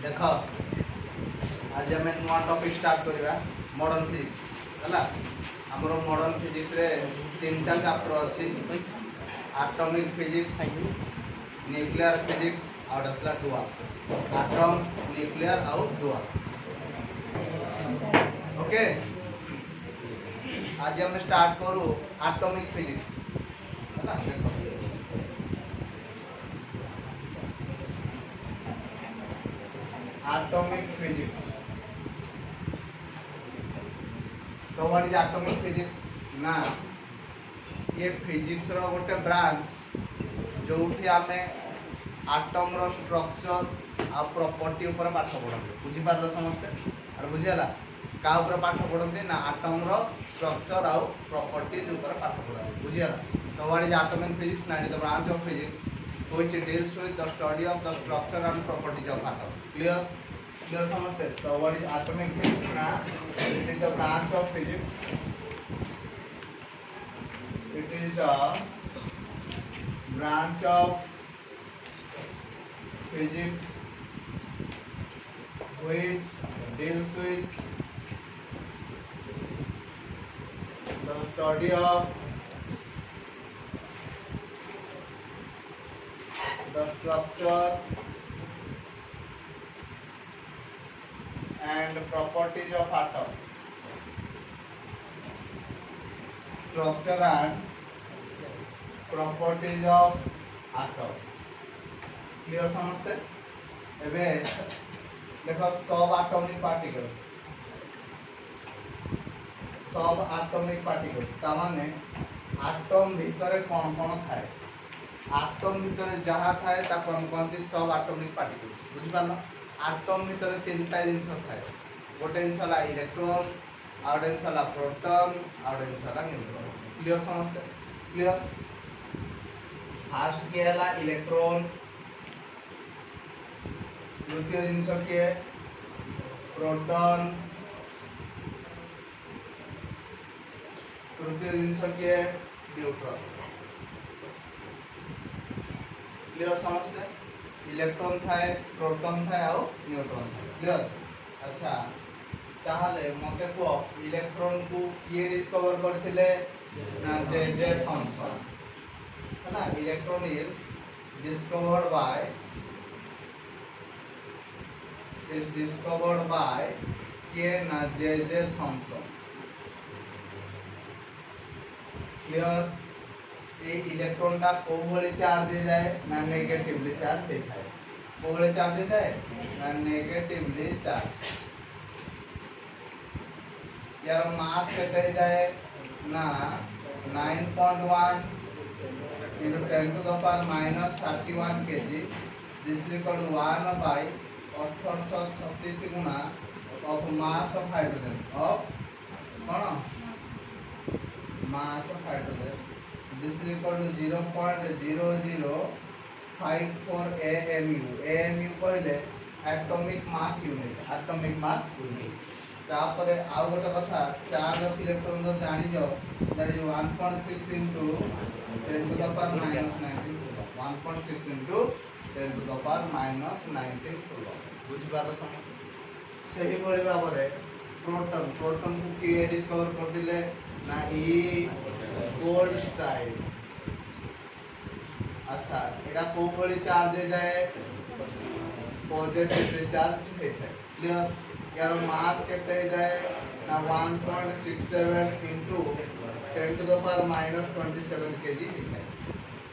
देख आज आम नुआ टॉपिक स्टार्ट करवा मॉडर्न फिजिक्स है। आमर मॉडर्न फिजिक्स रे तीन टा चैप्टर अच्छी एटॉमिक फिजिक्स न्यूक्लियर फिजिक्स आउट असला डुअल एटम न्यूक्लियर आउट डुअल। ओके आज हम स्टार्ट करू एटॉमिक फिजिक्स है। देखो एटॉमिक फिजिक्स तो व्हाट इज एटॉमिक फिजिक्स ना ये फिजिक्स रो गोटे ब्रांच जो आम आटम रो स्ट्रक्चर आ प्रॉपर्टी ऊपर पाठ पढ़ते बुझी पार समस्ते और बुझीगला का ऊपर पाठ पढ़ते ना आटम रो स्ट्रक्चर आ प्रॉपर्टीज ऊपर पाठ पढ़ते बुझीगला। तो व्हाट इज एटॉमिक फिजिक्स ना it is the branch of physics which deals with the study of the structure and properties of atom. Clear समझते। तो what is atomic physics ना it is the branch of physics, it is the branch of physics which deals with the study of the structure and properties of atom. Structure and properties of atom. Clear समझते। एबे देखो सब atomic particles ता माने atom भीतर कौन कौन थाए आटम भितर जहाँ थाए ताको हम कहते सब एटॉमिक पार्टिकल्स बुझी पारल। आटम भितर तीनटा जिनस थाए गोटे जिनस होला इलेक्ट्रॉन आउट जिनस होला प्रोटॉन आउट जिनस होला न्यूट्रॉन। क्लियर समझते। क्लियर फास्ट के होला इलेक्ट्रॉन द्वितीय जिनस के प्रोटॉन तृतीय जिनस के न्यूट्रॉन। क्लियर समझते। इलेक्ट्रॉन थाए प्रोटॉन थाए और न्यूट्रॉन थाए। क्लियर अच्छा ताहले मते को इलेक्ट्रॉन को किए डिस्कवर करथिले ना जे थॉमसन है ना। इलेक्ट्रॉन इज डिस्कवर्ड बाय के ना जे थॉमसन। क्लियर ये इलेक्ट्रॉन का को भली चार्ज दे जाए ना नेगेटिवली चार्ज दे जाए को भली चार्ज दे जाए ना नेगेटिवली चार्ज। यार मास केते ही जाए ना 9.1 into 10 to the power minus 31 kg this is equal to 1 by 1836 Guna of mass of hydrogen of कौन mass of hydrogen this is equal to 0.0054 AMU। AMU कहले एटॉमिक मास यूनिट। तापरे आउ गोटे कथा चार्ज ऑफ इलेक्ट्रॉन तो जानि जो that is 1.6 into 10 to the power minus 19 coulomb 1.6 into 10 to the power minus 19 coulomb बुझी बात समझ। सही भली भाबरे प्रोटॉन को किए डिस्कवर कर दिले ना ई गोल्डस्टाइन। अच्छा एटा को भली चार्ज दे जाए पॉजिटिव चार्ज होता है। क्लियर यार मास केते हो जाए ना 1.67 into 10 to the power minus 27 kg होता है।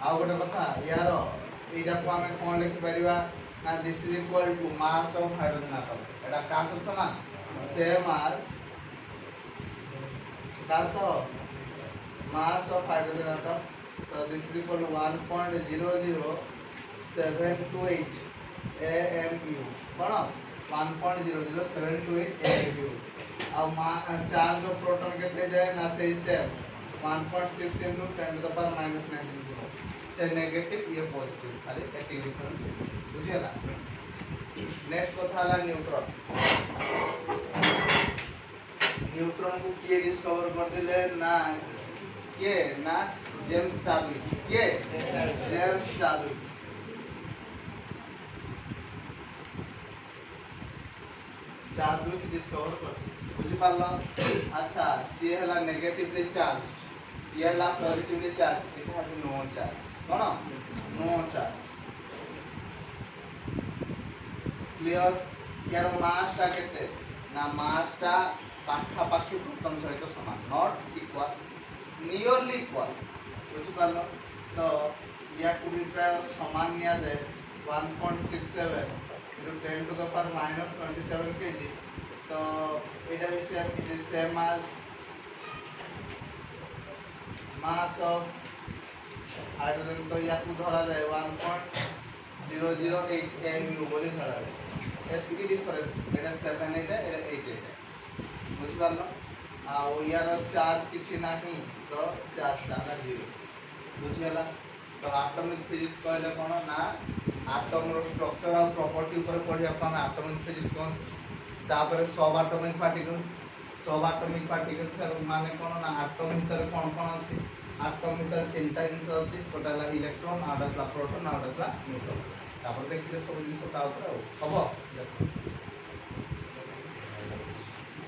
आ गोटे कथा यार एटा को हमें कोन लिखि परिबा ना this is equal to mass of hydrogen atom. एटा का समान same as mass of hydrogen atom। so this is equal to 1.00728 AMU कौन 1.00728 AMU। अब चार्ज ऑफ प्रोटॉन केते जाए ना से same 1.6 into 10 to the power minus 19 coulomb से नेगेटिव ये पॉजिटिव खाली एतिक डिफरेंस बुझियला। नेक्स्ट कथा हला न्यूट्रॉन। न्यूट्रॉन को किए डिस्कवर कर दिले ना ये ना जेम्स चार्विक ये जेम्स चार्विक चार्ज दुई डिस्कवर कर बुझी पारल अच्छा सी है नेगेटिवली चार्ज ये है पॉजिटिवली चार्ज ये है नो चार्ज कौन नो चार्ज क्लियर यार मास टा केते ना मास टा पाखा पाखी प्रोटॉन सहित समान नॉट इक्वल नियरली इक्वल बुझी पारल तो या को भी प्राय समान निया जाए 1.67 into 10 to the power minus 27 kg तो এটা भी same it is same as mass of hydrogen तो या को धरा जाए 1.008 mu बोली धरा जाए एतिकी डिफरेंस एटा 7 है एटा 8 है बुझि पारलो आ यार चार्ज किछि नाही तो चार्ज टाका 0 बुझियला तो एटॉमिक फिजिक्स कहले कोन ना एटम रो स्ट्रक्चर और प्रॉपर्टी ऊपर पढ़िया को हम एटॉमिक फिजिक्स कोन तापर सब एटॉमिक पार्टिकल्स माने कोन ना एटम भीतर कोन कोन अछि एटम भीतर तीनटा जिंस अछि टोटल इलेक्ट्रॉन आउटला प्रोटॉन आउटला न्यूट्रॉन तापर देखिले सब जिंस ता ऊपर हबो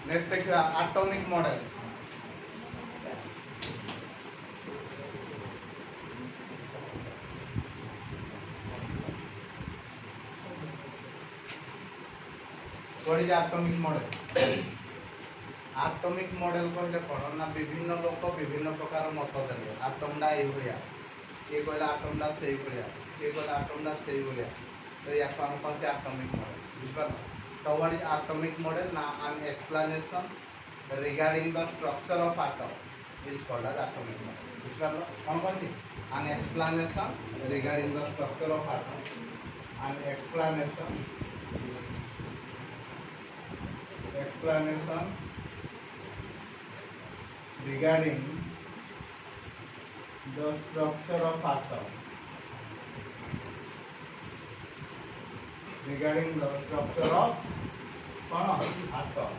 नेक्स्ट देखिया atomic model what is atomic model कहले कोन ना विभिन्न लोक विभिन्न प्रकार मत देले एटम डा ए भलिया के कहला एटम डा सेई भलिया के कहला एटम डा सेई भलिया तो या को हम कहते एटॉमिक मॉडल बुझिपार तो व्हाट इज एटॉमिक मॉडल ना an explanation regarding the structure of atom is called as atomic model बुझिपार कोन कहती an explanation regarding the structure of atom an explanation regarding the structure of atom atom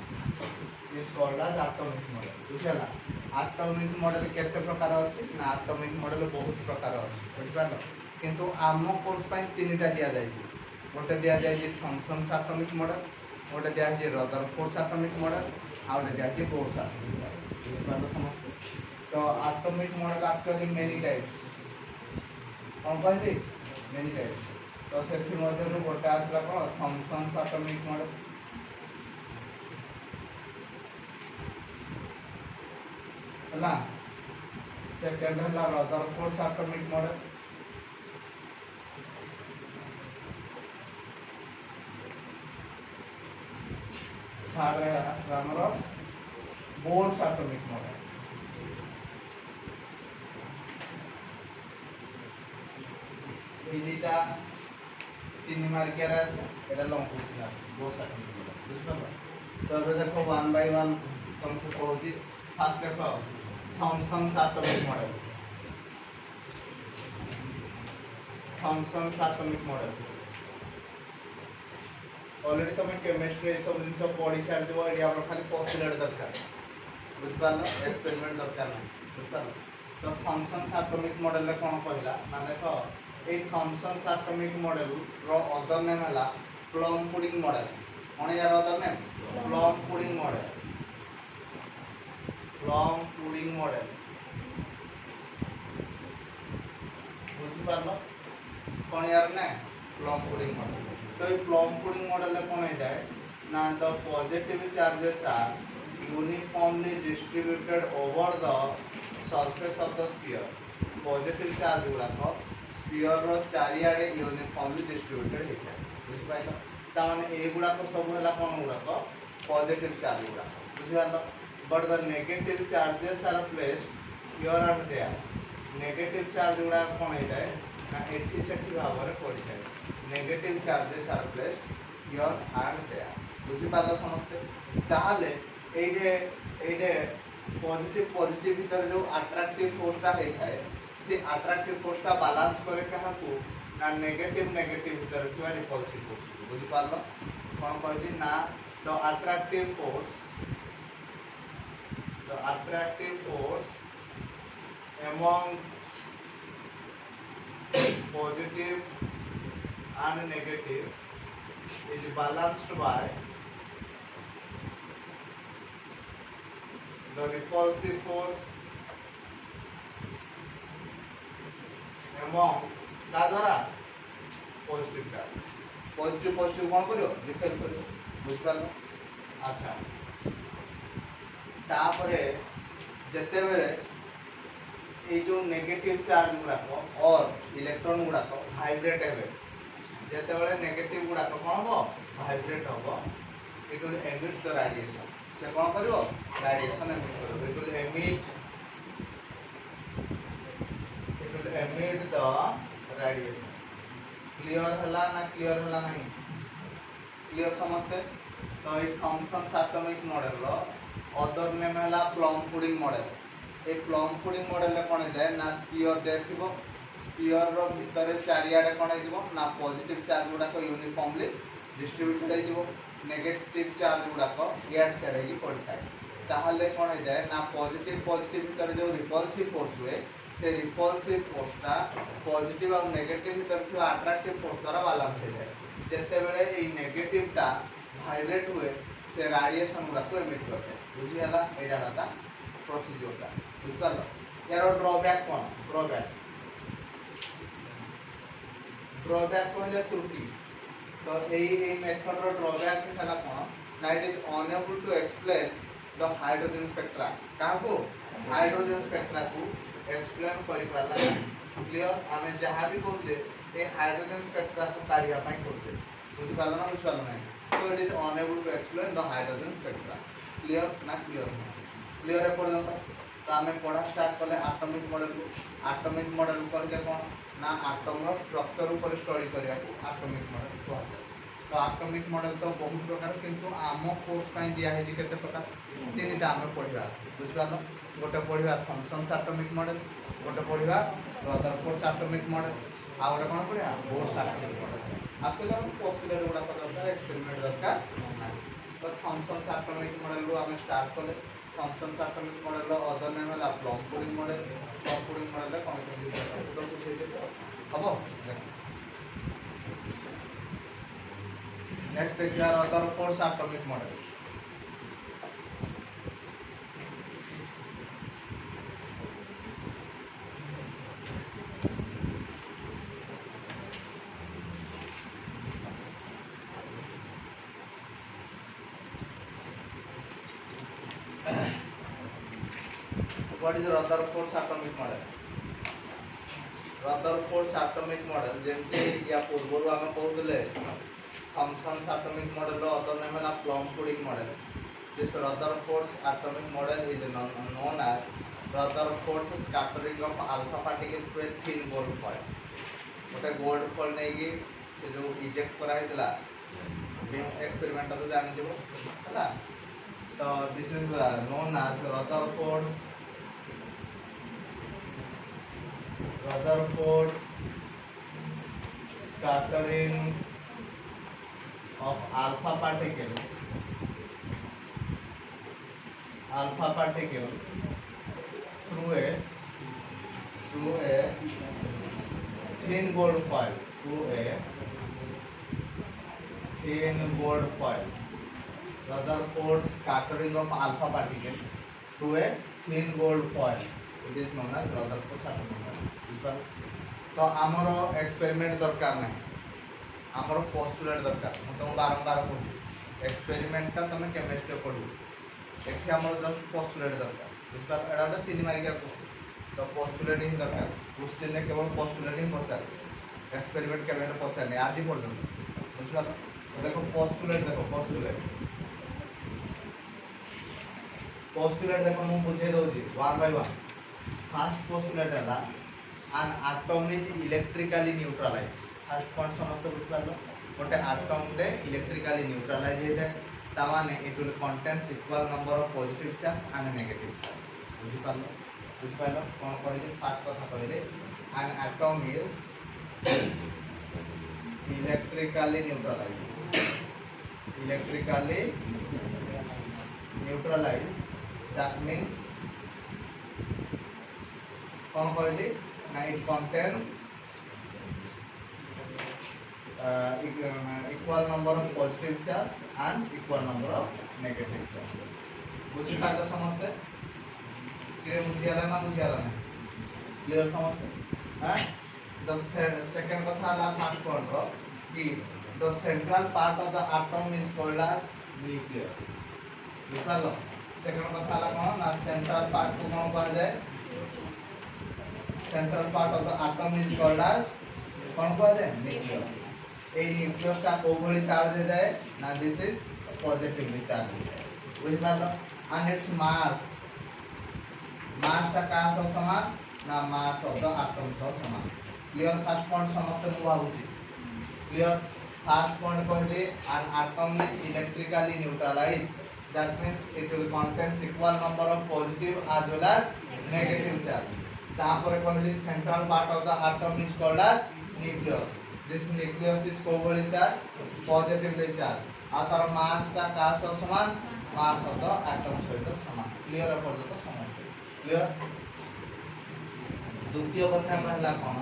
is called as atomic model बुझला atomic model केते प्रकार अछि ना atomic model बहुत प्रकार अछि बुझपालो किंतु आम कोर्स पय तीनटा दिया जाय गोटे दिया जाय फंक्शंस एटॉमिक मॉडल गोटे दिया जाय रदरफोर्ड एटॉमिक मॉडल आ गोटे दिया जाय बोर्स एटॉमिक मॉडल बुझपालो समझते तो atomic model actually many types कौन कहली मेनी टाइप्स तो सेथि मध्यरु गोटे आसला कोन फंक्शंस एटॉमिक मॉडल हला सेकंड हला रदरफोर्ड एटॉमिक मॉडल थर्ड है हमरो बोर्स एटॉमिक मॉडल এই দুইটা তিন মার্কের আছে এটা লং কোশ্চেন আছে बोर्स एटॉमिक मॉडल বুঝছো তো এবার দেখো ওয়ান বাই ওয়ান তোমাকে কইছি ফার্স্ট দেখো थॉमसन एटॉमिक मॉडल ऑलरेडी तुम केमिस्ट्री सब जिन पढ़ी सारी दिव ये हम खाली पोस्टुलेट दरकार बुझपारल एक्सपेरिमेंट दरकार ना बुझपारल तो थॉमसन एटॉमिक मॉडल रे कोन कहला ना देखो ए थॉमसन एटॉमिक मॉडल रो अदर नेम हला प्लम पुडिंग मॉडल कोन यार other name plum pudding model बुझपारल कोन यार ना प्लम पुडिंग मॉडल तो ये प्लम पुडिंग मॉडल में कौन है ना the positive charges are uniformly distributed over the surface of the sphere positive charge गुड़ाक स्फीयर रो चारिआडे यूनिफॉर्मली डिस्ट्रीब्यूटेड होता है बुझ पाइल ता माने ए गुड़ाक सब हैला कोन गुड़ाक पॉजिटिव चार्ज गुड़ाक बुझियालो but the negative charges are placed here and there negative charge गुड़ाक कोन है जाए ना एठी सेठी भाव रे पड़ी जाए negative charges are placed here and there बुझि पालो समझते ताहाले एडे पॉजिटिव भीतर जो अट्रैक्टिव फोर्सटा हे थाए से अट्रैक्टिव फोर्सटा बैलेंस करे कहा को ना नेगेटिव भीतर थिवा रिपल्सिव फोर्स बुझि पालो कोन कहली ना the attractive force among positive and negative is balanced by तो रिपल्सिव फोर्स एवं का द्वारा पॉजिटिव चार्ज पॉजिटिव पॉजिटिव कौन करियो रिपेल करियो बुझ पालो अच्छा तापरे जते बेले ये जो नेगेटिव चार्ज गुड़ाक और इलेक्ट्रॉन गुड़ाक भाइब्रेट हेबे जते बेले नेगेटिव गुड़ाक कौन हो भाइब्रेट होबो it will emit the radiation से कौन करियो रेडिएशन एमिट करियो it will emit the radiation clear हला ना क्लियर हला नहीं क्लियर समझते तो ये थॉमसन एटॉमिक मॉडल रो अदर नेम हला प्लम पुडिंग मॉडल ए प्लम पुडिंग मॉडल रे कोन दे ना स्फीयर दे थिबो स्फीयर रो भीतर चारियाडे कोन दिबो ना पॉजिटिव चार्ज गुडा को यूनिफॉर्मली डिस्ट्रीब्यूटेड हे दिबो नेगेटिव चार्ज गुडा को एड साइड की पड़ता है ताहले कोन जाए ना पॉजिटिव पॉजिटिव भीतर जो रिपल्सिव फोर्स हुए से रिपल्सिव फोर्सटा पॉजिटिव और नेगेटिव भीतर जो अट्रैक्टिव फोर्स द्वारा बैलेंस हो जाए जते बेले ए नेगेटिवटा भाइब्रेट हुए से रेडिएशन गुडा को एमिट करते बुझी हला एडा हता प्रोसीजरटा बुझ पालो यार ड्रॉबैक कोन ड्रॉबैक कहले त्रुटि तो ए मेथड रो ड्रॉबैक हला कोन ना it is unable to explain the hydrogen spectra काको हाइड्रोजन स्पेक्ट्रा को एक्सप्लेन करि पाला क्लियर आमे जहां भी कहले ए हाइड्रोजन स्पेक्ट्रा को काढिया पई कहले बुझ पालो ना बुझ पालो नहीं तो it is unable to explain the hydrogen spectra clear ना क्लियर क्लियर है पर्यंत तो आमे पढ़ा स्टार्ट कले एटॉमिक मॉडल करके कोन ना एटम रो स्ट्रक्चर ऊपर स्टडी करिया को एटॉमिक मॉडल कहते तो एटॉमिक मॉडल तो बहुत प्रकार किंतु आम कोर्स पई दिया है केते प्रकार तीनटा आमे पढ़िबा बुझ पालो गोटे पढ़िबा थॉमसन एटॉमिक मॉडल गोटे पढ़िबा रदरफोर्ड एटॉमिक मॉडल आ गोटे कोन पढ़िबा बोर्स एटॉमिक मॉडल आपको हम पोस्टुलेट गुडा दरकार एक्सपेरिमेंट दरकार तो थॉमसन एटॉमिक मॉडल रो आमे स्टार्ट कले थॉमसन एटॉमिक मॉडल रो अदर नेम हला प्लम पुडिंग मॉडल रे कोन तो बुझे दे हबो नेक्स्ट देखिए Rutherford atomic model What is Rutherford's atomic model? Rutherford's atomic model जेमते या पूर्वरु आमे कहउतले थॉमसन एटॉमिक मॉडल रो अदर नेम है plum pudding model this Rutherford's atomic model is known as Rutherford's scattering of alpha particles through a thin gold foil गोटे gold foil नै कि से जो eject करा हितला एक्सपेरिमेंट तो जानि देबो हला तो this is known as Rutherford's scattering of alpha particle through a thin gold foil Rutherford's scattering of alpha particles through a thin gold foil it is known as Rutherford's atomic model तो आमरो experiment दरकार नहीं आमरो postulate दरकार हम तुम बारंबार कहूँ experiment का तुम केमिस्ट्री पढ़ू एठी आमरो जस्ट पोस्टुलेट दरकार बुझता एडा तो 3 मार्किया क्वेश्चन तो पोस्टुलेट ही दरकार क्वेश्चन ने केवल पोस्टुलेट ही पचार एक्सपेरिमेंट केबे पचार नहीं आज पर्यंत बुझला तो देखो पोस्टुलेट देखो मु बुझे doji one by one first postulate है an atom is electrically neutralized first point समस्त बुझ पालो गोटे atom रे electrically neutralized है ता माने it will contains equal number of positive charge and negative charge बुझ पालो कोन करिले फर्स्ट कथा कहले an atom is electrically neutralized that means कोन कहले it contains equal number of positive charge and equal number of negative charge बुझी पातो समझते clear बुझियाला ना बुझियाला ना क्लियर समझते हां द सेकंड कथा ला फर्स्ट पॉइंट रो कि the central part of the atom is called as nucleus बुझलो सेकंड कथा ला कोन ना सेंट्रल पार्ट को कोन कहा जाए central part of the atom is called as कोन कहा जाए न्यूक्लियस ए न्यूक्लियस का कोवली चार्ज हो जाए ना दिस इज पॉजिटिवली चार्ज हो जाए बुझलो एंड इट्स मास मास का सह समान ना मास ऑफ द एटम सह समान क्लियर फर्स्ट पॉइंट समस्त को भाबुची क्लियर फर्स्ट पॉइंट कहले an atom is electrically neutralized that means it will contains equal number of positive as well as negative charge तापर कहले central part of the atom is called as nucleus this nucleus is कोवली charge positively charged आ तार मास का सह समान mass of the atom सहित समान clear पर्यंत समान क्लियर द्वितीय कथा कहला कोन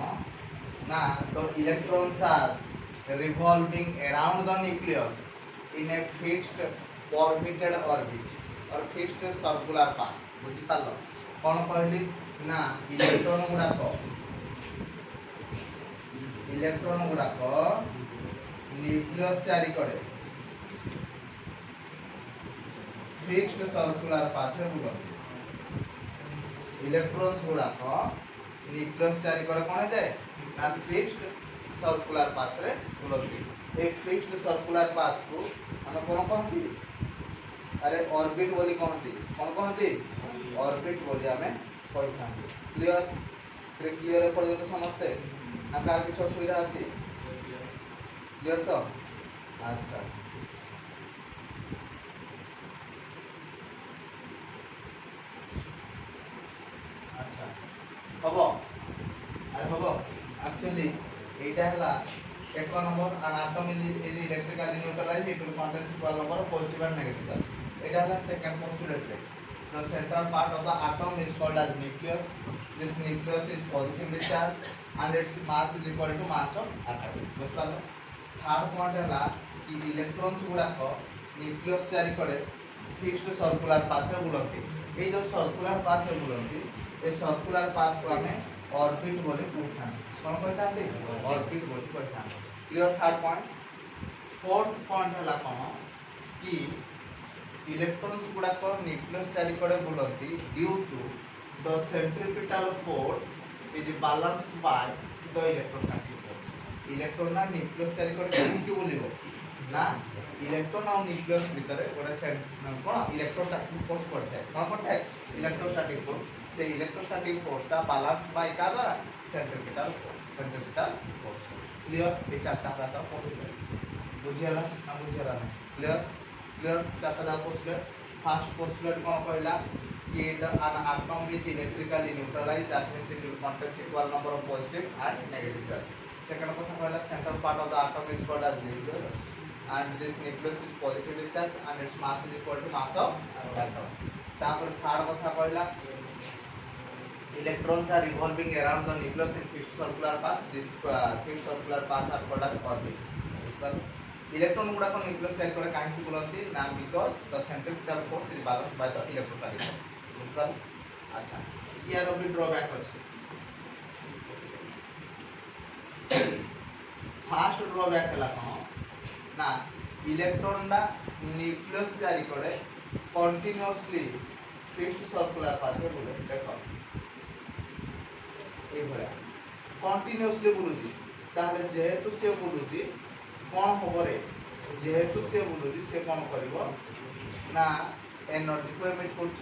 ना तो electrons are revolving around the nucleus in a fixed orbited orbit or fixed circular path बुझी पालो कोन कहली ना इलेक्ट्रॉन गुडा को न्यूक्लियस चारि करे फिक्स्ड सर्कुलर पाथ रे बुलती इलेक्ट्रॉन्स गुडा को न्यूक्लियस चारि करे कोन जाय ना फिक्स्ड सर्कुलर पाथ रे Bulti a fixed circular path को हम कोन कहती अरे ऑर्बिट बोली कहती कोन कहती ऑर्बिट बोली हमें कहि थांती क्लियर क्लियर पर्यंत समझते ना कार किछ असुविधा अछि क्लियर तो अच्छा अच्छा हबो अरे हबो एक्चुअली एटा हला एक number an atom is electrically neutralized it will contain equal number of positive and negative charge एटा हला सेकंड पोस्टुलेट रे the central part of the atom is called as nucleus this nucleus is positively charged and its mass is equal to mass of atom बुझलो third point हला कि electrons गुडा को nucleus चारि करे fixed circular path रे बुलंती ए जो circular path रे बुलंती ए सर्कुलर पाथ को हमें ऑर्बिट बोली कहथान कोन कहथान ऑर्बिट बोली कहथान clear third point fourth point हला कोन कि इलेक्ट्रॉन्स गुडा को न्यूक्लियस चारि करे बुलंती due to the centripetal force is balanced by the electrostatic force electron ना न्यूक्लियस चारि करे केमति बुलिबो ना इलेक्ट्रॉन और न्यूक्लियस भीतर गोटे कोन इलेक्ट्रोस्टैटिक फोर्स पड़ता है कोन पड़ता है इलेक्ट्रोस्टैटिक फोर्स से इलेक्ट्रोस्टैटिक फोर्स का बैलेंस बाय का द्वारा सेंट्रीपिटल फोर्स क्लियर ये चारटा हला पोस्टुलेट बुझियाला ना बुझियाला क्लियर क्लियर चारटा दा पोस्टुलेट फर्स्ट पोस्टुलेट कोन कहला कि an atom is electrically neutralized that means it will contain equal number of positive and negative charge second कथा कहला central part of the atom is called as nucleus and this nucleus is positively charged and its mass is equal to mass of atom तापर third कथा कहला electrons are revolving around the nucleus in fixed circular path this fixed circular path are called as orbits well electron गुडा को nucleus चारि करे काहे बुलंती ना because the centripetal force is balanced by the electrostatic force बुझल अच्छा यार भी ड्रॉबैक अछि फर्स्ट ड्रॉबैक हला कोन ना इलेक्ट्रॉन ना न्यूक्लियस चारि करे कंटीन्यूअसली फिक्स्ड सर्कुलर पाथ रे बुले देखो ए भला कंटीन्यूअसली बुलुजी ताहले जेहेतु से बुलुजी कोन होबरे जेहेतु से बुलुजी से कोन करिवो ना एनर्जी को एमिट करछ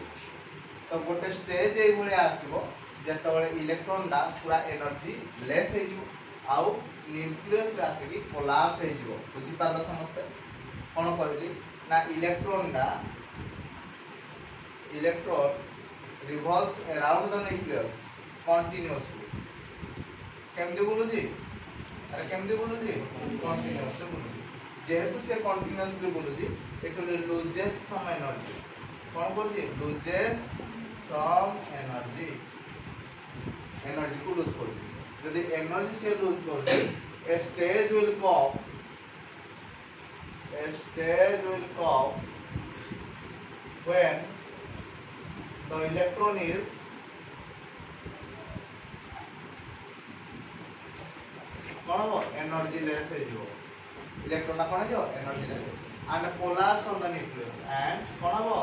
तो गोटे स्टेज ए भले आसीबो जेतबळे इलेक्ट्रॉन दा पूरा एनर्जी लेस हे जिवो आउ न्यूक्लियस रे आसी कोलैप्स हे जिवो बुझी पालो समस्त कोन कहली ना electron revolves around the nucleus continuously केमदि बोलुजी अरे केमदि बोलुजी कंटीन्यूअसली बोलुजी जेहेतु से कंटीन्यूअसली बोलुजी it will loses some energy कोन बोलुजी लूजेस सम एनर्जी को लूज करूजी यदि एनर्जी से लूज करूजी a stage will come when the electron is कौन हो एनर्जी लेस है जो इलेक्ट्रॉन कौन है जो energy less and collapse on the nucleus and कौन हो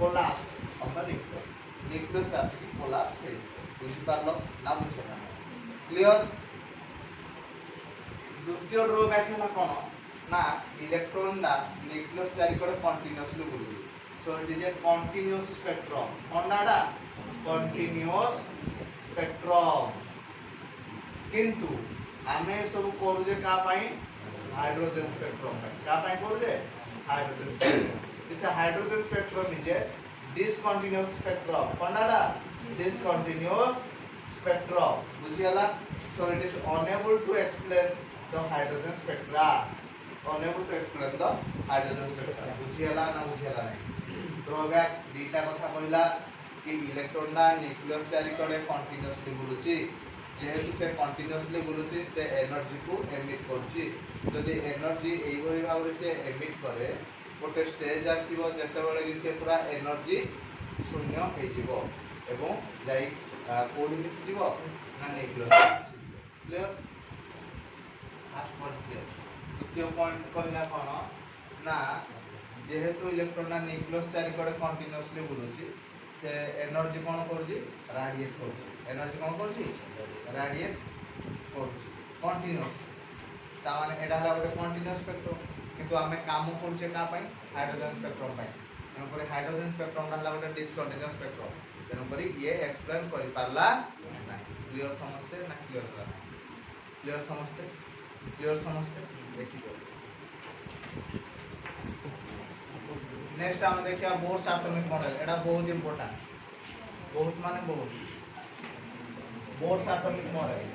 collapse on the nucleus nucleus आसी कोलैप्स है बुझी पारलो ना बुझला क्लियर द्वितीय रो व्याख्या कौन ना इलेक्ट्रॉन दा न्यूक्लियस चारिकड़े कंटीन्यूअसली बुलुची so it is a continuous spectrum कोनडाडा कंटीन्यूअस स्पेक्ट्रम किंतु आमे सब करू जे का पाई हाइड्रोजन स्पेक्ट्रम पाई का पाई करू जे hydrogen spectrum this hydrogen spectrum is a discontinuous spectrum कोनडाडा discontinuous spectrum बुझियाला so it is unable to explain the hydrogen spectra unable to explain the hydrogen spectra बुझियाला ना बुझियाला नहीं ड्रॉबैक दीटा कथा कहला कि इलेक्ट्रॉन ना न्यूक्लियस चारिकड़े कंटीन्यूअसली बुलुची जेहेतु से कंटीन्यूअसली बुलुची से एनर्जी को एमिट करची यदि एनर्जी एई भली भाव से एमिट करे गोटे स्टेज आसीबो जते बेले कि से पूरा एनर्जी शून्य हे जीवो एवं जाई कोडी मिस जीवो ना nucleus clear fast point clear द्वितीय पॉइंट कहला कोन ना जेहेतु इलेक्ट्रॉन ना न्यूक्लियस चारिकड़े कंटीन्यूअसली बुलुची से एनर्जी कोन करजी रेडिएट करजी एनर्जी कोन करजी रेडिएट करजी कंटीन्यूअस ता माने एडा हला गोटे कंटीन्यूअस स्पेक्ट्रम किंतु आमे काम करजे का पाई हाइड्रोजन स्पेक्ट्रम पाई तेनु करी हाइड्रोजन स्पेक्ट्रम हला गोटे डिसकंटीन्यूअस स्पेक्ट्रम तेनु करी ये एक्सप्लेन करि पारला ना क्लियर समझते ना क्लियर करा क्लियर समझते देखि को नेक्स्ट हम देखिया बोर्स एटॉमिक मॉडल एटा बहुत इंपोर्टेंट बहुत माने बहुत बोर्स एटॉमिक मॉडल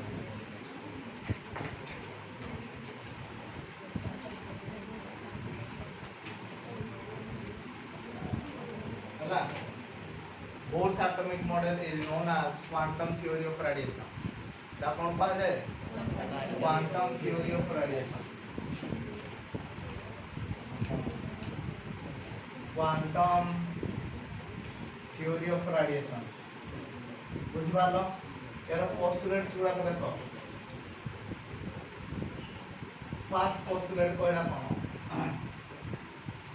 हला Bohr's atomic model is known as quantum theory of radiation दा कौन पा जाए quantum theory of radiation quantum theory of radiation बुझ पालो यार पोस्टुलेट्स गुडा को देखो फर्स्ट पोस्टुलेट कहला कोन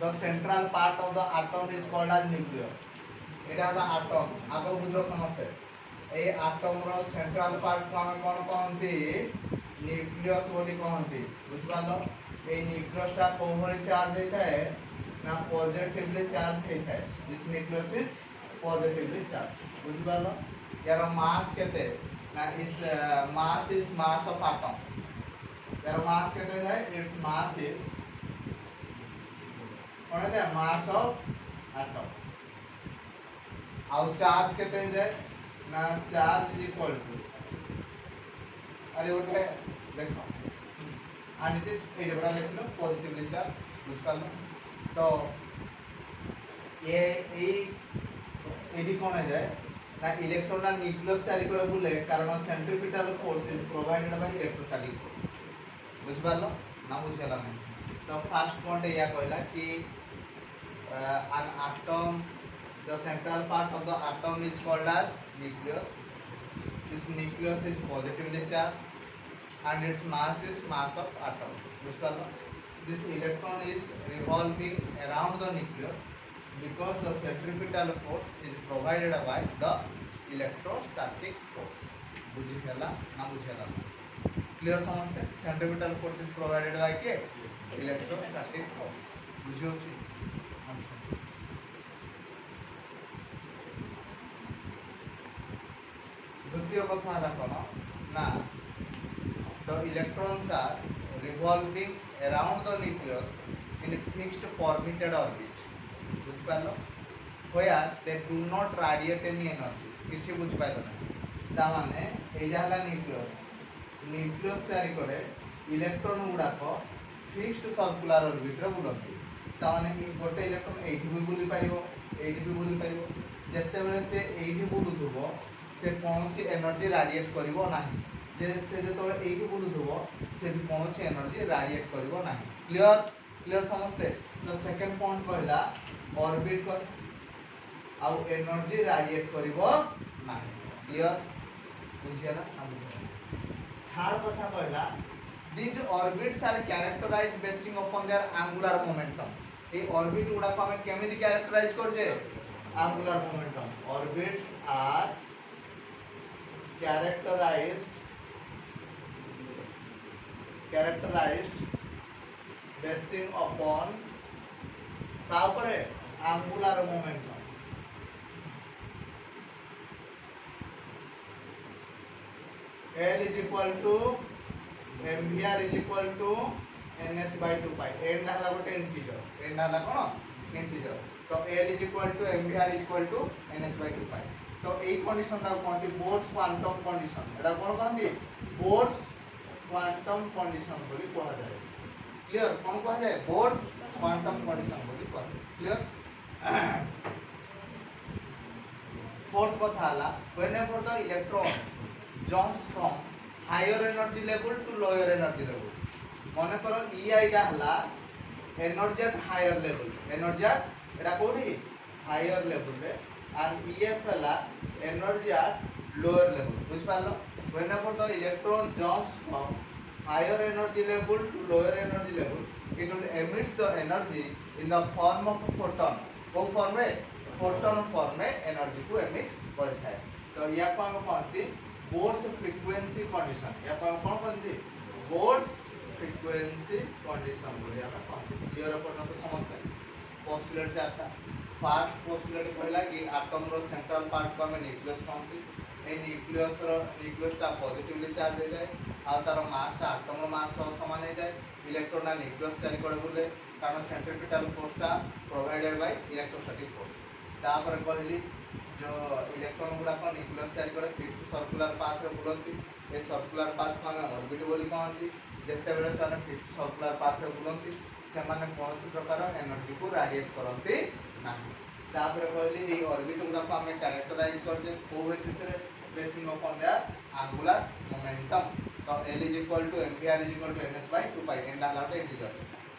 the central part of the atom is called as nucleus एटा होला एटम आगो बुझो समझते ए एटम रो सेंट्रल पार्ट को हम कोन कहंती न्यूक्लियस बोली कहंती बुझ पालो ए न्यूक्लियस ता को भली चार्ज हेता है ना पॉजिटिवली चार्ज हेता है this nucleus is positively charge बुझ पालो यार मास केते ना इस mass is mass of atom यार मास केते है इट्स मास इज कोन है मास ऑफ एटम आउ चार्ज केते है ना चार्ज इज इक्वल टू अरे ओटे देखो and it is ए बड़ा लिख लो पॉजिटिवली चार्ज बुझ पालो तो ये एडी कौन है जाए ना इलेक्ट्रॉन ना न्यूक्लियस चारिकड़े बुले कारण centripetal force is provided by electrostatic force बुझ पालो ना बुझला नहीं तो फर्स्ट पॉइंट या कहला कि an atom the central part of the atom is called as nucleus this nucleus is positively charged and its mass is mass of atom बुझ पालो this electron is revolving around the nucleus because the centripetal force is provided by the electrostatic force बुझी गेला ना बुझेला clear समझते centripetal force is provided by के electrostatic force बुझियो छी द्वितीय कथा हला कोन ना the electrons are revolving around the nucleus in a fixed permitted orbit बुझ पालो where they do not radiate any energy किछि बुझ पाइलो ना ता माने एजा हला न्यूक्लियस चारि करे इलेक्ट्रॉन गुडा को फिक्स्ड सर्कुलर ऑर्बिट रे बुलंती ता माने गोटे इलेक्ट्रॉन एठी भी बुली पाइबो एठी भी बुली पाइबो जत्ते बेले से एठी बुलुथुबो से कोनसी एनर्जी रेडिएट करिवो नाही जे से जे तो एठी बुलुथुबो से भी कोनसी एनर्जी रेडिएट करिवो नाही क्लियर समझते तो सेकंड पॉइंट कहला ऑर्बिट को आउ एनर्जी रेडिएट करिवो नाही क्लियर बुझियला ना बुझियला third কথা কইলা these orbits are characterized basing upon their angular momentum এই অরবিট গুড়াকে আমি কেমিতি ক্যারেক্টারাইজ করছে angular momentum orbits are characterized basing upon কা উপরে angular momentum L is equal to mvr is equal to nh by 2 pi n ढाला गोटे integer n ढाला कोन integer तो L is equal to mvr is equal to nh by 2 pi तो এই কন্ডিশনটা কোনটি বোরস কোয়ান্টাম কন্ডিশন এটা কোন কোনটি বোরস কোয়ান্টাম কন্ডিশন বলি কোয়া যায় ক্লিয়ার কোন কোয়া যায় বোরস কোয়ান্টাম কন্ডিশন বলি কোয়া যায় ক্লিয়ার फोर्थ কথা হলা whenever the electron jumps from higher energy level to lower energy level মনে করো ei টা হলা energy at higher level energy at এটা কোডি higher level রে and ef হলা energy at lower level বুঝ পারলো whenever the electron jumps from higher energy level to lower energy level it will emits the energy in the form of a photon को form में photon form में energy को emit करता है तो या को हम कहते बोर्स फ्रीक्वेंसी कंडीशन या को हम कौन कहते बोर्स फ्रीक्वेंसी कंडीशन बोली हम कहते क्लियर पर्यंत समझते पोस्टुलेट चारटा फर्स्ट पोस्टुलेट कहला कि एटम रो सेंट्रल पार्ट को हम न्यूक्लियस कहते ए न्यूक्लियस टा पॉजिटिवली चार्ज हो जाए आ तार मास टा एटम रो मास सह समान हो जाए इलेक्ट्रॉन ना न्यूक्लियस चारि करे बुले कारण सेंट्रीपिटल फोर्स टा प्रोवाइडेड बाय इलेक्ट्रोस्टैटिक फोर्स तापर कहली जो इलेक्ट्रॉन गुडा को न्यूक्लियस चारि करे फिफ्थ सर्कुलर पाथ रे बुलंती ए सर्कुलर पाथ को हम ऑर्बिट बोली कहंती जेते बेले से हम फिफ्थ सर्कुलर पाथ रे बुलंती से माने कोनसी प्रकार एनर्जी को रेडिएट करंती नाही तापर कहली ए ऑर्बिट गुडा को हम कैरेक्टराइज करजे को बेसिस रे basin upon their angular momentum तो L is equal to mvr is equal to nh by 2 pi n डाला होता इंटीजर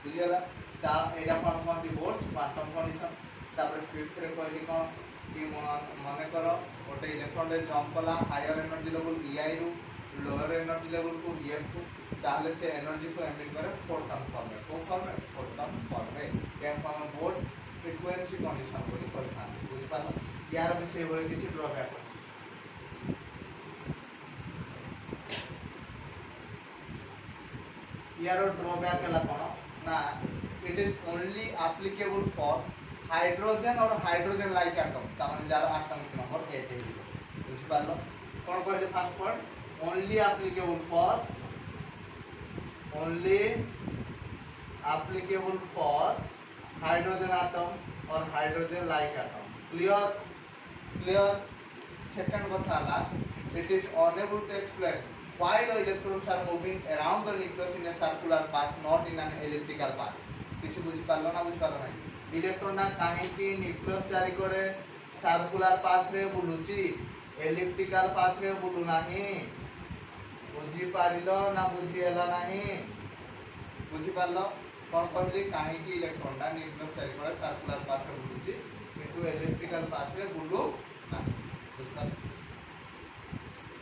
बुझियला ता एडा कोन कोन दी बोर्स क्वांटम कंडीशन तापर फिफ्थ रे कहली कोन कि माने करो गोटे इलेक्ट्रॉन रे जंप कला हायर एनर्जी लेवल ei रु लोअर एनर्जी लेवल को ef को ताले से एनर्जी को एमिट करे फोटॉन फॉर्म में को फॉर्म में फोटॉन फॉर्म में या हम बोर्स फ्रीक्वेंसी कंडीशन बोली कहता बुझ पालो यार में से बोले किछि ड्रॉबैक है यार ड्रॉबैक है कोन ना it is only applicable for hydrogen और हाइड्रोजन लाइक एटम ताମାନେ जार एटॉमिक नंबर 8 है बुझ पालो कोन कहले first point only applicable for hydrogen atom और hydrogen like atom clear second बताला it is unable to explain why the electrons are moving around the nucleus in a circular path not in an elliptical path কিছু বুঝি পারলো না electron ना काहे कि nucleus चारि करे सर्कुलर पाथ रे बुलुची एलिप्टिकल पाथ रे बुलु नाही बुझी पारिलो ना बुझी एला नाही बुझी पारलो कोन कहली काहे कि इलेक्ट्रॉन ना न्यूक्लियस चारि करे सर्कुलर पाथ रे बुलुची किंतु एलिप्टिकल पाथ रे बुलु नाही बुझ पार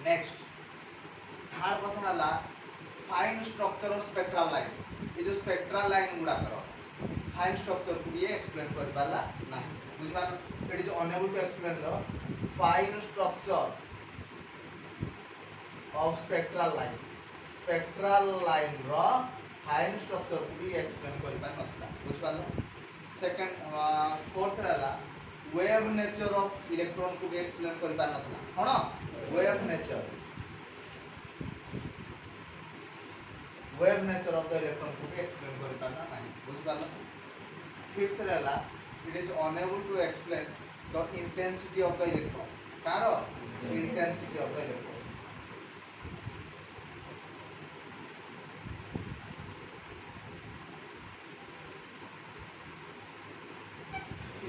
नेक्स्ट थर्ड कथा हला fine structure of spectral line ये जो स्पेक्ट्रल लाइन गुडा करो फाइन स्ट्रक्चर को ये एक्सप्लेन कर पाला ना बुझ पार it is unable to explain the fine structure of spectral line रो फाइन स्ट्रक्चर को भी एक्सप्लेन कर पार नथला बुझ पालो सेकंड फोर्थ रहला वेव नेचर ऑफ इलेक्ट्रॉन को भी एक्सप्लेन कर पार नथला कोन wave nature of the electron को भी एक्सप्लेन कर पाना नहीं बुझ पालो फिफ्थ रहला it is unable to explain the intensity of the electron कारो intensity of the electron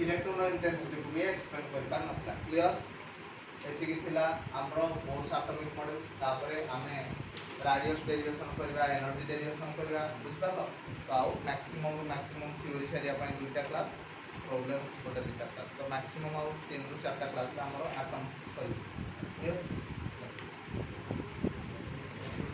electron intensity को भी एक्सप्लेन कर पाना क्लियर एतिकी थिला हमरो बोर्स एटॉमिक मॉडल तापरे हमें रेडियस डेरिवेशन करबा एनर्जी डेरिवेशन करबा बुझ पालो तो आउ मैक्सिमम थ्योरी सारिया पय दुईटा क्लास प्रॉब्लम गोटे दुईटा क्लास तो मैक्सिमम आउ 3 रु 4टा क्लास हमरो एटॉम सॉरी